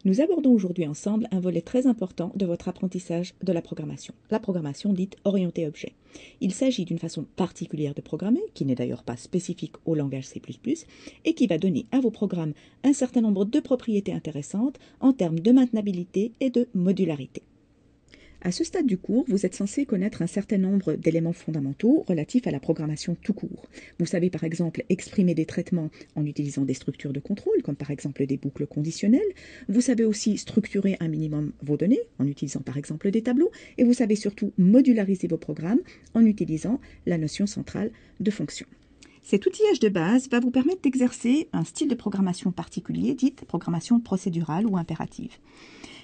Nous abordons aujourd'hui ensemble un volet très important de votre apprentissage de la programmation dite orientée objet. Il s'agit d'une façon particulière de programmer, qui n'est d'ailleurs pas spécifique au langage C++, et qui va donner à vos programmes un certain nombre de propriétés intéressantes en termes de maintenabilité et de modularité. À ce stade du cours, vous êtes censé connaître un certain nombre d'éléments fondamentaux relatifs à la programmation tout court. Vous savez par exemple exprimer des traitements en utilisant des structures de contrôle, comme par exemple des boucles conditionnelles. Vous savez aussi structurer un minimum vos données en utilisant par exemple des tableaux. Et vous savez surtout modulariser vos programmes en utilisant la notion centrale de fonction. Cet outillage de base va vous permettre d'exercer un style de programmation particulier, dite programmation procédurale ou impérative,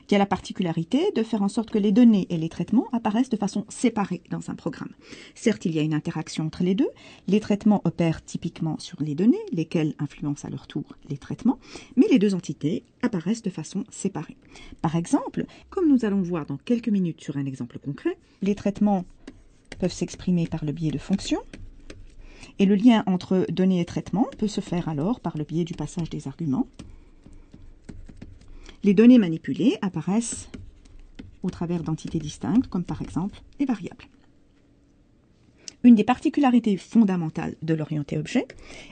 qui a la particularité de faire en sorte que les données et les traitements apparaissent de façon séparée dans un programme. Certes, il y a une interaction entre les deux. Les traitements opèrent typiquement sur les données, lesquelles influencent à leur tour les traitements, mais les deux entités apparaissent de façon séparée. Par exemple, comme nous allons voir dans quelques minutes sur un exemple concret, les traitements peuvent s'exprimer par le biais de fonctions, et le lien entre données et traitements peut se faire alors par le biais du passage des arguments. Les données manipulées apparaissent au travers d'entités distinctes, comme par exemple les variables. Une des particularités fondamentales de l'orienté objet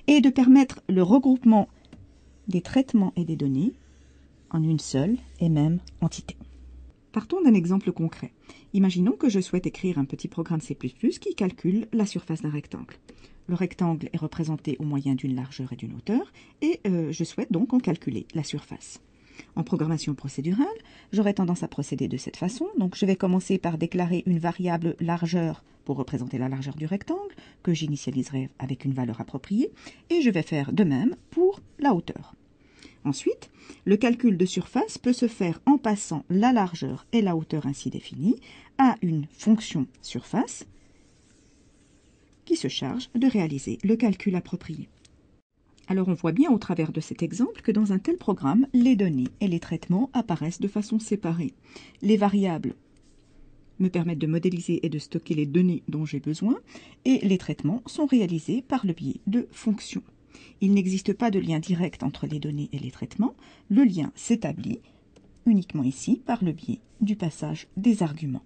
est de permettre le regroupement des traitements et des données en une seule et même entité. Partons d'un exemple concret. Imaginons que je souhaite écrire un petit programme C++ qui calcule la surface d'un rectangle. Le rectangle est représenté au moyen d'une largeur et d'une hauteur, et je souhaite donc en calculer la surface. En programmation procédurale, j'aurais tendance à procéder de cette façon. Donc je vais commencer par déclarer une variable largeur pour représenter la largeur du rectangle, que j'initialiserai avec une valeur appropriée, et je vais faire de même pour la hauteur. Ensuite, le calcul de surface peut se faire en passant la largeur et la hauteur ainsi définies à une fonction surface qui se charge de réaliser le calcul approprié. Alors on voit bien au travers de cet exemple que dans un tel programme, les données et les traitements apparaissent de façon séparée. Les variables me permettent de modéliser et de stocker les données dont j'ai besoin, et les traitements sont réalisés par le biais de fonctions. Il n'existe pas de lien direct entre les données et les traitements. Le lien s'établit uniquement ici par le biais du passage des arguments.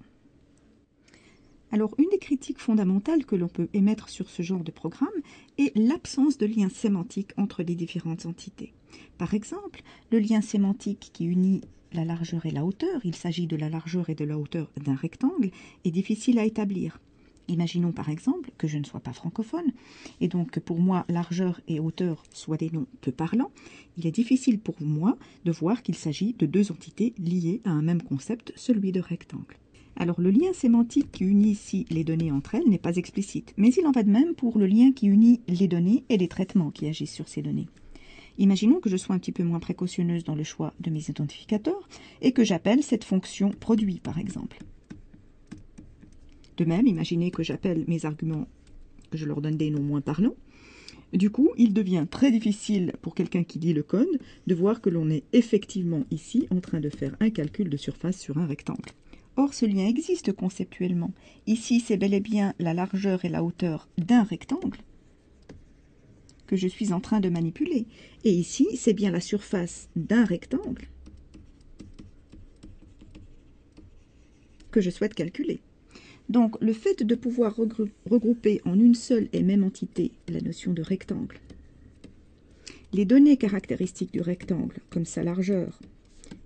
Alors, une des critiques fondamentales que l'on peut émettre sur ce genre de programme est l'absence de lien sémantique entre les différentes entités. Par exemple, le lien sémantique qui unit la largeur et la hauteur, il s'agit de la largeur et de la hauteur d'un rectangle, est difficile à établir. Imaginons par exemple que je ne sois pas francophone, et donc que pour moi largeur et hauteur soient des noms peu parlants. Il est difficile pour moi de voir qu'il s'agit de deux entités liées à un même concept, celui de rectangle. Alors le lien sémantique qui unit ici les données entre elles n'est pas explicite, mais il en va de même pour le lien qui unit les données et les traitements qui agissent sur ces données. Imaginons que je sois un petit peu moins précautionneuse dans le choix de mes identificateurs et que j'appelle cette fonction produit par exemple. De même, imaginez que j'appelle mes arguments, que je leur donne des noms moins parlants. Du coup, il devient très difficile pour quelqu'un qui lit le code de voir que l'on est effectivement ici en train de faire un calcul de surface sur un rectangle. Or, ce lien existe conceptuellement. Ici, c'est bel et bien la largeur et la hauteur d'un rectangle que je suis en train de manipuler. Et ici, c'est bien la surface d'un rectangle que je souhaite calculer. Donc, le fait de pouvoir regrouper en une seule et même entité la notion de rectangle, les données caractéristiques du rectangle, comme sa largeur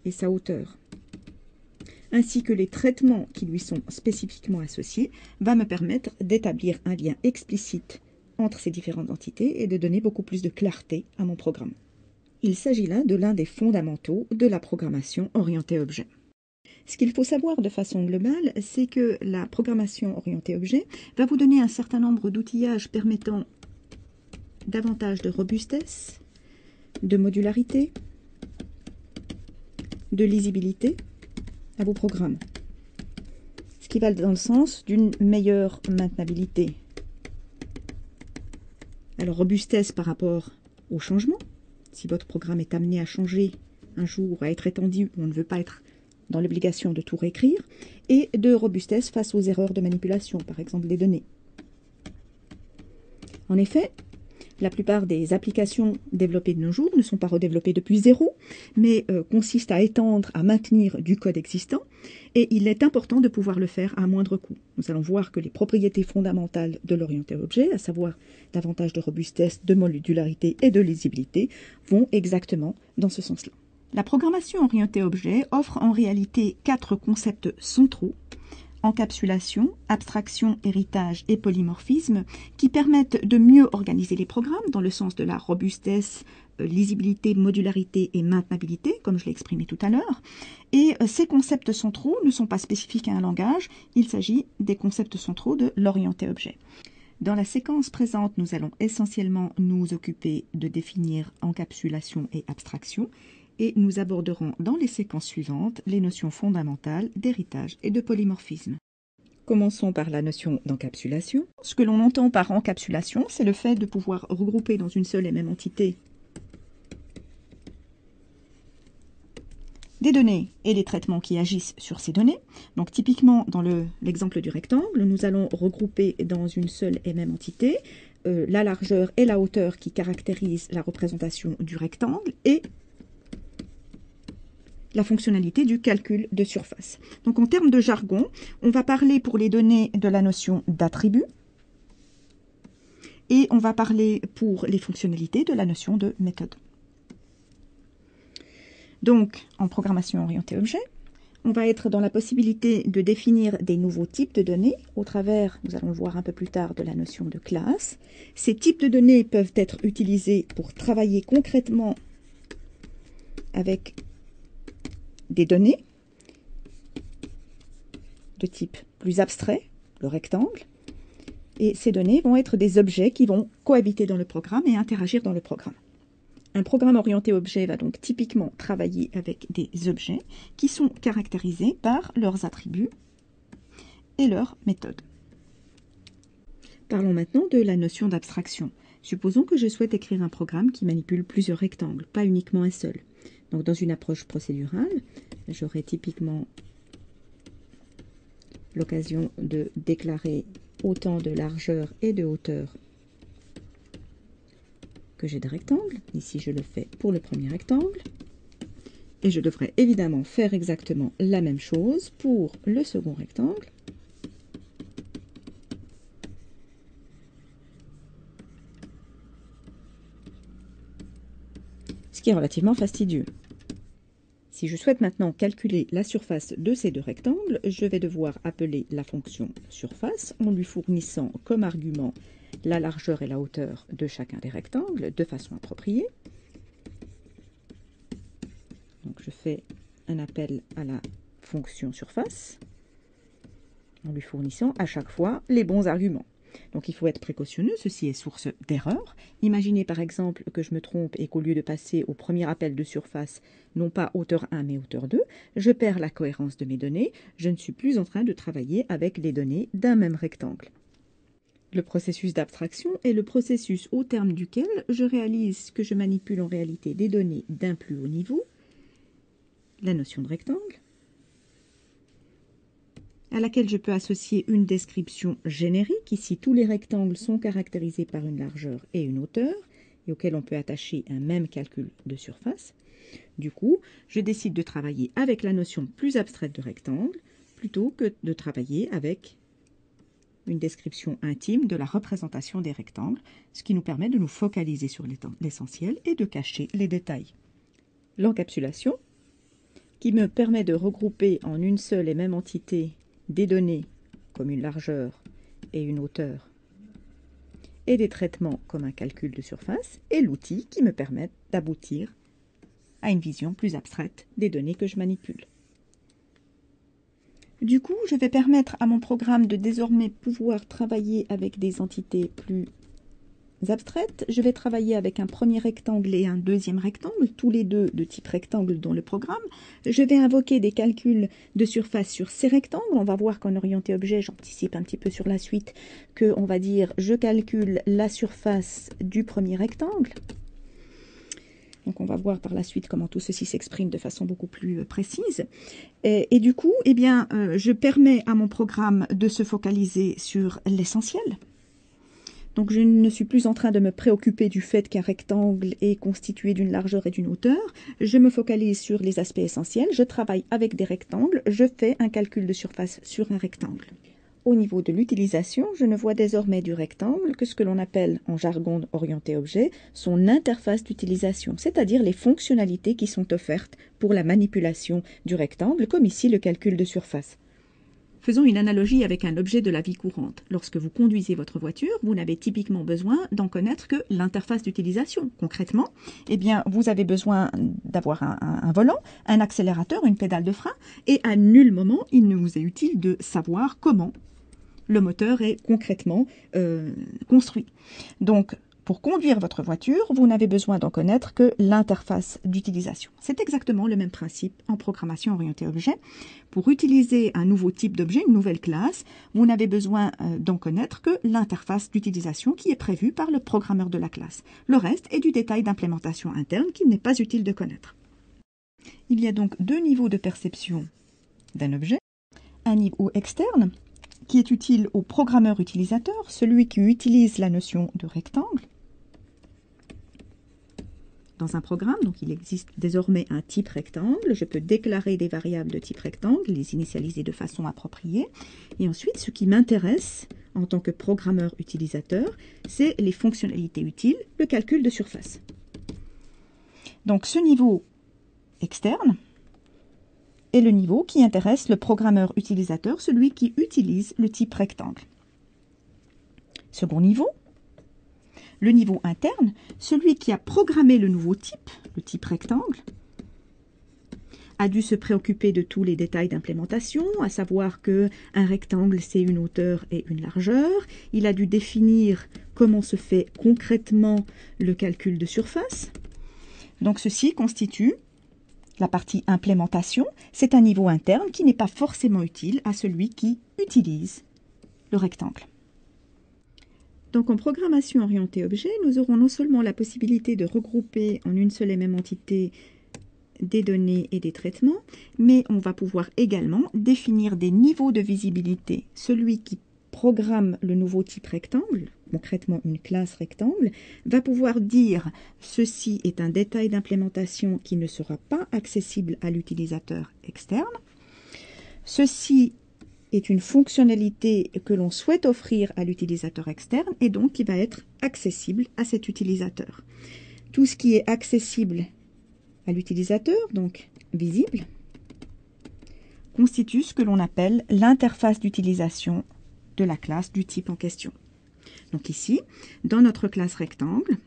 et sa hauteur, ainsi que les traitements qui lui sont spécifiquement associés, va me permettre d'établir un lien explicite entre ces différentes entités et de donner beaucoup plus de clarté à mon programme. Il s'agit là de l'un des fondamentaux de la programmation orientée objet. Ce qu'il faut savoir de façon globale, c'est que la programmation orientée objet va vous donner un certain nombre d'outillages permettant davantage de robustesse, de modularité, de lisibilité à vos programmes. Ce qui va dans le sens d'une meilleure maintenabilité. Alors, robustesse par rapport au changement. Si votre programme est amené à changer un jour, à être étendu, on ne veut pas être dans l'obligation de tout réécrire, et de robustesse face aux erreurs de manipulation, par exemple des données. En effet, La plupart des applications développées de nos jours ne sont pas redéveloppées depuis zéro, mais consistent à étendre, à maintenir du code existant, et il est important de pouvoir le faire à moindre coût. Nous allons voir que les propriétés fondamentales de l'orienté objet, à savoir davantage de robustesse, de modularité et de lisibilité, vont exactement dans ce sens-là. La programmation orientée objet offre en réalité 4 concepts centraux: encapsulation, abstraction, héritage et polymorphisme, qui permettent de mieux organiser les programmes dans le sens de la robustesse, lisibilité, modularité et maintenabilité, comme je l'ai exprimé tout à l'heure. Et ces concepts centraux ne sont pas spécifiques à un langage, il s'agit des concepts centraux de l'orienté objet. Dans la séquence présente, nous allons essentiellement nous occuper de définir encapsulation et abstraction, et nous aborderons dans les séquences suivantes les notions fondamentales d'héritage et de polymorphisme. Commençons par la notion d'encapsulation. Ce que l'on entend par encapsulation, c'est le fait de pouvoir regrouper dans une seule et même entité des données et des traitements qui agissent sur ces données. Donc typiquement, dans l'exemple du rectangle, nous allons regrouper dans une seule et même entité la largeur et la hauteur qui caractérisent la représentation du rectangle et la fonctionnalité du calcul de surface. Donc en termes de jargon, on va parler pour les données de la notion d'attribut et on va parler pour les fonctionnalités de la notion de méthode. Donc en programmation orientée objet, on va être dans la possibilité de définir des nouveaux types de données au travers, nous allons le voir un peu plus tard, de la notion de classe. Ces types de données peuvent être utilisés pour travailler concrètement avec des données de type plus abstrait, le rectangle, et ces données vont être des objets qui vont cohabiter dans le programme et interagir dans le programme. Un programme orienté objet va donc typiquement travailler avec des objets qui sont caractérisés par leurs attributs et leurs méthodes. Parlons maintenant de la notion d'abstraction. Supposons que je souhaite écrire un programme qui manipule plusieurs rectangles, pas uniquement un seul. Donc dans une approche procédurale, j'aurai typiquement l'occasion de déclarer autant de largeur et de hauteur que j'ai de rectangles. Ici, je le fais pour le premier rectangle. Et je devrais évidemment faire exactement la même chose pour le second rectangle. Ce qui est relativement fastidieux. Si je souhaite maintenant calculer la surface de ces deux rectangles, je vais devoir appeler la fonction surface en lui fournissant comme argument la largeur et la hauteur de chacun des rectangles de façon appropriée. Donc je fais un appel à la fonction surface en lui fournissant à chaque fois les bons arguments. Donc il faut être précautionneux, ceci est source d'erreur. Imaginez par exemple que je me trompe et qu'au lieu de passer au premier appel de surface, non pas hauteur 1 mais hauteur 2, je perds la cohérence de mes données, je ne suis plus en train de travailler avec les données d'un même rectangle. Le processus d'abstraction est le processus au terme duquel je réalise que je manipule en réalité des données d'un plus haut niveau, la notion de rectangle, à laquelle je peux associer une description générique. Ici, tous les rectangles sont caractérisés par une largeur et une hauteur, et auxquels on peut attacher un même calcul de surface. Du coup, je décide de travailler avec la notion plus abstraite de rectangle, plutôt que de travailler avec une description intime de la représentation des rectangles, ce qui nous permet de nous focaliser sur l'essentiel et de cacher les détails. L'encapsulation, qui me permet de regrouper en une seule et même entité des données comme une largeur et une hauteur et des traitements comme un calcul de surface, est l'outil qui me permet d'aboutir à une vision plus abstraite des données que je manipule. Du coup, je vais permettre à mon programme de désormais pouvoir travailler avec des entités plus abstraites. Je vais travailler avec un premier rectangle et un deuxième rectangle, tous les deux de type rectangle dans le programme. Je vais invoquer des calculs de surface sur ces rectangles. On va voir qu'en orienté objet, j'anticipe un petit peu sur la suite, qu'on va dire je calcule la surface du premier rectangle. Donc on va voir par la suite comment tout ceci s'exprime de façon beaucoup plus précise. Et du coup, eh bien, je permets à mon programme de se focaliser sur l'essentiel. Donc je ne suis plus en train de me préoccuper du fait qu'un rectangle est constitué d'une largeur et d'une hauteur. Je me focalise sur les aspects essentiels. Je travaille avec des rectangles. Je fais un calcul de surface sur un rectangle. Au niveau de l'utilisation, je ne vois désormais du rectangle que ce que l'on appelle en jargon orienté objet son interface d'utilisation, c'est-à-dire les fonctionnalités qui sont offertes pour la manipulation du rectangle, comme ici le calcul de surface. Faisons une analogie avec un objet de la vie courante. Lorsque vous conduisez votre voiture, vous n'avez typiquement besoin d'en connaître que l'interface d'utilisation. Concrètement, eh bien, vous avez besoin d'avoir un volant, un accélérateur, une pédale de frein, et à nul moment, il ne vous est utile de savoir comment le moteur est concrètement construit. Donc, pour conduire votre voiture, vous n'avez besoin d'en connaître que l'interface d'utilisation. C'est exactement le même principe en programmation orientée objet. Pour utiliser un nouveau type d'objet, une nouvelle classe, vous n'avez besoin d'en connaître que l'interface d'utilisation qui est prévue par le programmeur de la classe. Le reste est du détail d'implémentation interne qu'il n'est pas utile de connaître. Il y a donc deux niveaux de perception d'un objet. Un niveau externe, qui est utile au programmeur utilisateur, celui qui utilise la notion de rectangle. Dans un programme, donc il existe désormais un type rectangle. Je peux déclarer des variables de type rectangle, les initialiser de façon appropriée. Et ensuite, ce qui m'intéresse en tant que programmeur utilisateur, c'est les fonctionnalités utiles, le calcul de surface. Donc ce niveau externe est le niveau qui intéresse le programmeur utilisateur, celui qui utilise le type rectangle. Second niveau, le niveau interne, celui qui a programmé le nouveau type, le type rectangle, a dû se préoccuper de tous les détails d'implémentation, à savoir qu'un rectangle, c'est une hauteur et une largeur. Il a dû définir comment se fait concrètement le calcul de surface. Donc ceci constitue la partie implémentation. C'est un niveau interne qui n'est pas forcément utile à celui qui utilise le rectangle. Donc en programmation orientée objet, nous aurons non seulement la possibilité de regrouper en une seule et même entité des données et des traitements, mais on va pouvoir également définir des niveaux de visibilité. Celui qui programme le nouveau type rectangle, concrètement une classe rectangle, va pouvoir dire ceci est un détail d'implémentation qui ne sera pas accessible à l'utilisateur externe. Ceci est une fonctionnalité que l'on souhaite offrir à l'utilisateur externe et donc qui va être accessible à cet utilisateur. Tout ce qui est accessible à l'utilisateur, donc visible, constitue ce que l'on appelle l'interface d'utilisation de la classe du type en question. Donc ici, dans notre classe rectangle,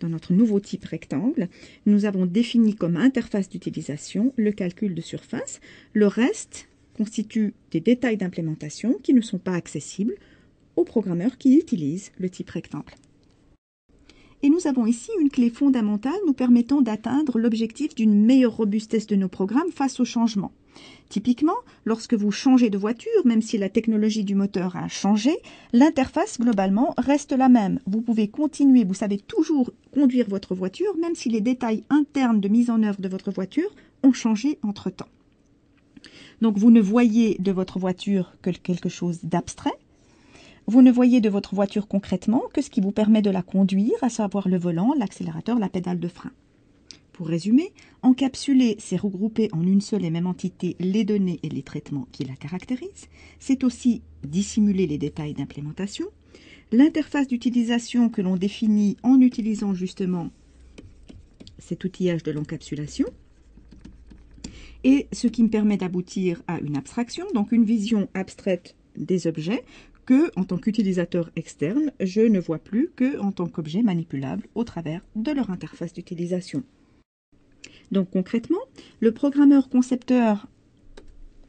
dans notre nouveau type rectangle, nous avons défini comme interface d'utilisation le calcul de surface. Le reste constitue des détails d'implémentation qui ne sont pas accessibles aux programmeurs qui utilisent le type rectangle. Et nous avons ici une clé fondamentale nous permettant d'atteindre l'objectif d'une meilleure robustesse de nos programmes face aux changements. Typiquement, lorsque vous changez de voiture, même si la technologie du moteur a changé, l'interface globalement reste la même. Vous pouvez continuer, vous savez toujours conduire votre voiture, même si les détails internes de mise en œuvre de votre voiture ont changé entre-temps. Donc vous ne voyez de votre voiture que quelque chose d'abstrait. Vous ne voyez de votre voiture concrètement que ce qui vous permet de la conduire, à savoir le volant, l'accélérateur, la pédale de frein. Pour résumer, encapsuler, c'est regrouper en une seule et même entité les données et les traitements qui la caractérisent. C'est aussi dissimuler les détails d'implémentation. L'interface d'utilisation que l'on définit en utilisant justement cet outillage de l'encapsulation. Et ce qui me permet d'aboutir à une abstraction, donc une vision abstraite des objets que, en tant qu'utilisateur externe, je ne vois plus que en tant qu'objet manipulable au travers de leur interface d'utilisation. Donc concrètement, le programmeur concepteur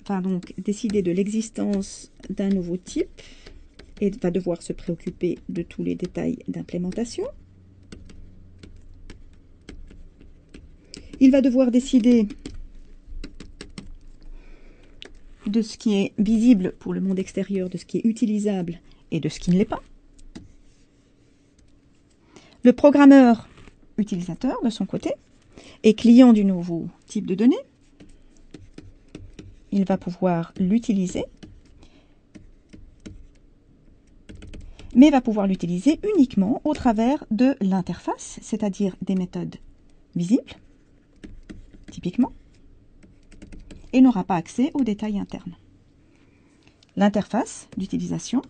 va donc décider de l'existence d'un nouveau type et va devoir se préoccuper de tous les détails d'implémentation. Il va devoir décider de ce qui est visible pour le monde extérieur, de ce qui est utilisable et de ce qui ne l'est pas. Le programmeur utilisateur, de son côté, est client du nouveau type de données. Il va pouvoir l'utiliser. mais va pouvoir l'utiliser uniquement au travers de l'interface, c'est-à-dire des méthodes visibles, typiquement, et n'aura pas accès aux détails internes. L'interface d'utilisation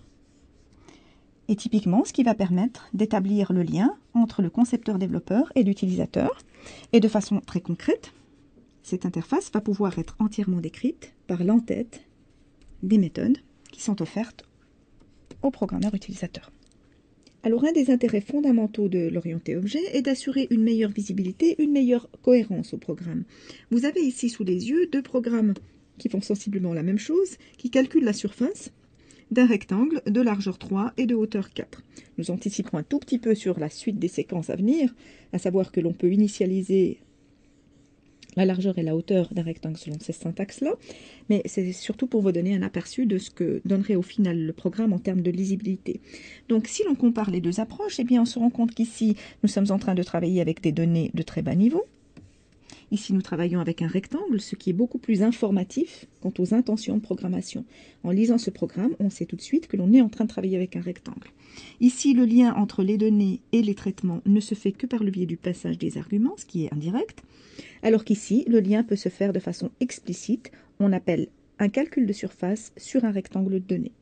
est typiquement ce qui va permettre d'établir le lien entre le concepteur-développeur et l'utilisateur. Et de façon très concrète, cette interface va pouvoir être entièrement décrite par l'entête des méthodes qui sont offertes au programmeur utilisateur. Alors, un des intérêts fondamentaux de l'orienté objet est d'assurer une meilleure visibilité, une meilleure cohérence au programme. Vous avez ici sous les yeux deux programmes qui font sensiblement la même chose, qui calculent la surface d'un rectangle de largeur 3 et de hauteur 4. Nous anticiperons un tout petit peu sur la suite des séquences à venir, à savoir que l'on peut initialiser la largeur et la hauteur d'un rectangle selon ces syntaxes-là, mais c'est surtout pour vous donner un aperçu de ce que donnerait au final le programme en termes de lisibilité. Donc si l'on compare les deux approches, eh bien on se rend compte qu'ici, nous sommes en train de travailler avec des données de très bas niveau. Ici, nous travaillons avec un rectangle, ce qui est beaucoup plus informatif quant aux intentions de programmation. En lisant ce programme, on sait tout de suite que l'on est en train de travailler avec un rectangle. Ici, le lien entre les données et les traitements ne se fait que par le biais du passage des arguments, ce qui est indirect, alors qu'ici, le lien peut se faire de façon explicite. On appelle un calcul de surface sur un rectangle de données.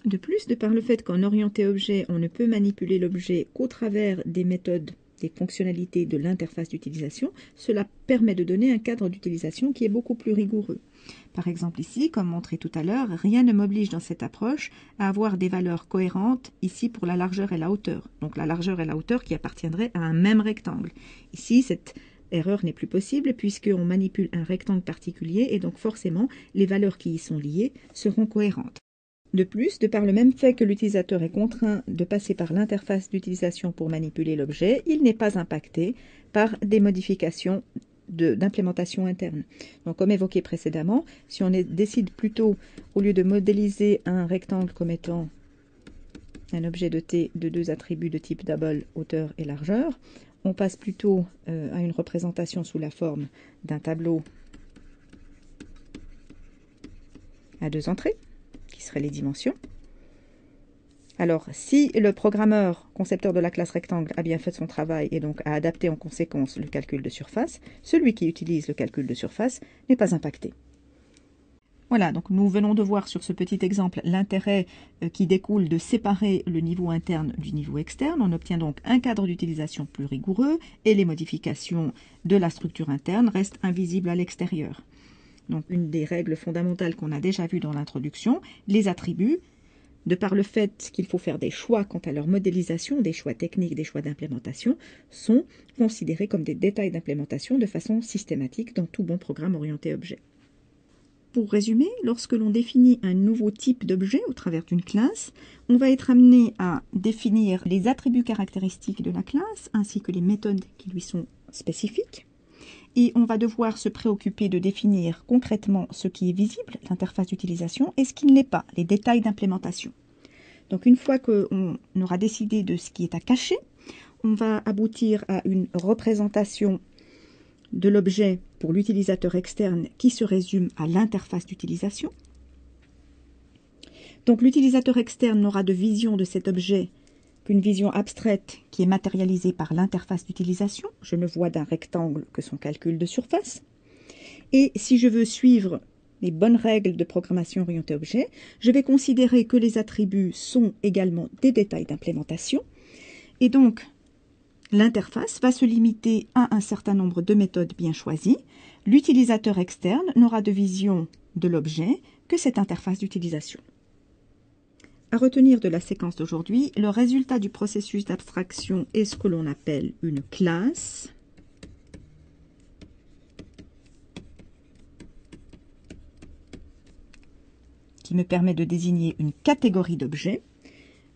De plus, de par le fait qu'en orienté objet, on ne peut manipuler l'objet qu'au travers des méthodes, des fonctionnalités de l'interface d'utilisation, cela permet de donner un cadre d'utilisation qui est beaucoup plus rigoureux. Par exemple ici, comme montré tout à l'heure, rien ne m'oblige dans cette approche à avoir des valeurs cohérentes ici pour la largeur et la hauteur. Donc la largeur et la hauteur qui appartiendraient à un même rectangle. Ici, cette erreur n'est plus possible puisqu'on manipule un rectangle particulier et donc forcément les valeurs qui y sont liées seront cohérentes. De plus, de par le même fait que l'utilisateur est contraint de passer par l'interface d'utilisation pour manipuler l'objet, il n'est pas impacté par des modifications d'implémentation interne. Donc, comme évoqué précédemment, si on décide plutôt, au lieu de modéliser un rectangle comme étant un objet doté de deux attributs de type double, hauteur et largeur, on passe plutôt à une représentation sous la forme d'un tableau à deux entrées, qui seraient les dimensions. Alors, si le programmeur, concepteur de la classe rectangle, a bien fait son travail et donc a adapté en conséquence le calcul de surface, celui qui utilise le calcul de surface n'est pas impacté. Voilà, donc nous venons de voir sur ce petit exemple l'intérêt qui découle de séparer le niveau interne du niveau externe. On obtient donc un cadre d'utilisation plus rigoureux et les modifications de la structure interne restent invisibles à l'extérieur. Donc une des règles fondamentales qu'on a déjà vues dans l'introduction, les attributs, de par le fait qu'il faut faire des choix quant à leur modélisation, des choix techniques, des choix d'implémentation, sont considérés comme des détails d'implémentation de façon systématique dans tout bon programme orienté objet. Pour résumer, lorsque l'on définit un nouveau type d'objet au travers d'une classe, on va être amené à définir les attributs caractéristiques de la classe ainsi que les méthodes qui lui sont spécifiques. Et on va devoir se préoccuper de définir concrètement ce qui est visible, l'interface d'utilisation, et ce qui ne l'est pas, les détails d'implémentation. Donc une fois qu'on aura décidé de ce qui est à cacher, on va aboutir à une représentation de l'objet pour l'utilisateur externe qui se résume à l'interface d'utilisation. Donc l'utilisateur externe n'aura de vision de cet objet qu'une vision abstraite qui est matérialisée par l'interface d'utilisation. Je ne vois d'un rectangle que son calcul de surface. Et si je veux suivre les bonnes règles de programmation orientée objet, je vais considérer que les attributs sont également des détails d'implémentation. Et donc, l'interface va se limiter à un certain nombre de méthodes bien choisies. L'utilisateur externe n'aura de vision de l'objet que cette interface d'utilisation. À retenir de la séquence d'aujourd'hui, le résultat du processus d'abstraction est ce que l'on appelle une classe. Qui me permet de désigner une catégorie d'objets.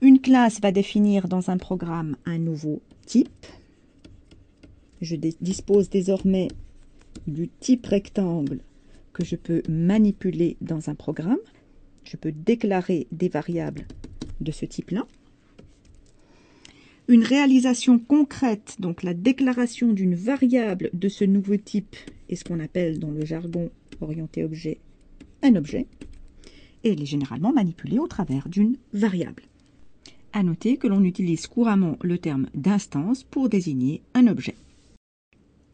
Une classe va définir dans un programme un nouveau type. Je dispose désormais du type rectangle que je peux manipuler dans un programme. Je peux déclarer des variables de ce type-là. Une réalisation concrète, donc la déclaration d'une variable de ce nouveau type, est ce qu'on appelle dans le jargon orienté objet un objet. Et elle est généralement manipulée au travers d'une variable. À noter que l'on utilise couramment le terme d'instance pour désigner un objet.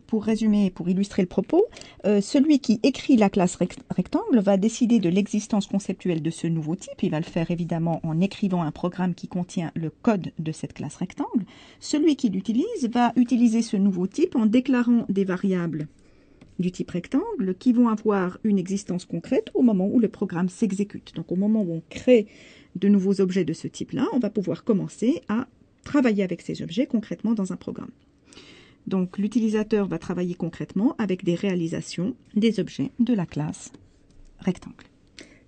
Pour résumer, pour illustrer le propos, celui qui écrit la classe rectangle va décider de l'existence conceptuelle de ce nouveau type. Il va le faire évidemment en écrivant un programme qui contient le code de cette classe rectangle. Celui qui l'utilise va utiliser ce nouveau type en déclarant des variables du type rectangle qui vont avoir une existence concrète au moment où le programme s'exécute. Donc au moment où on crée de nouveaux objets de ce type-là, on va pouvoir commencer à travailler avec ces objets concrètement dans un programme. Donc l'utilisateur va travailler concrètement avec des réalisations des objets de la classe rectangle.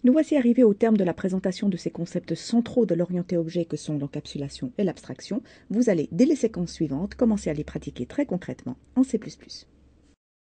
Nous voici arrivés au terme de la présentation de ces concepts centraux de l'orienté objet que sont l'encapsulation et l'abstraction. Vous allez, dès les séquences suivantes, commencer à les pratiquer très concrètement en C++.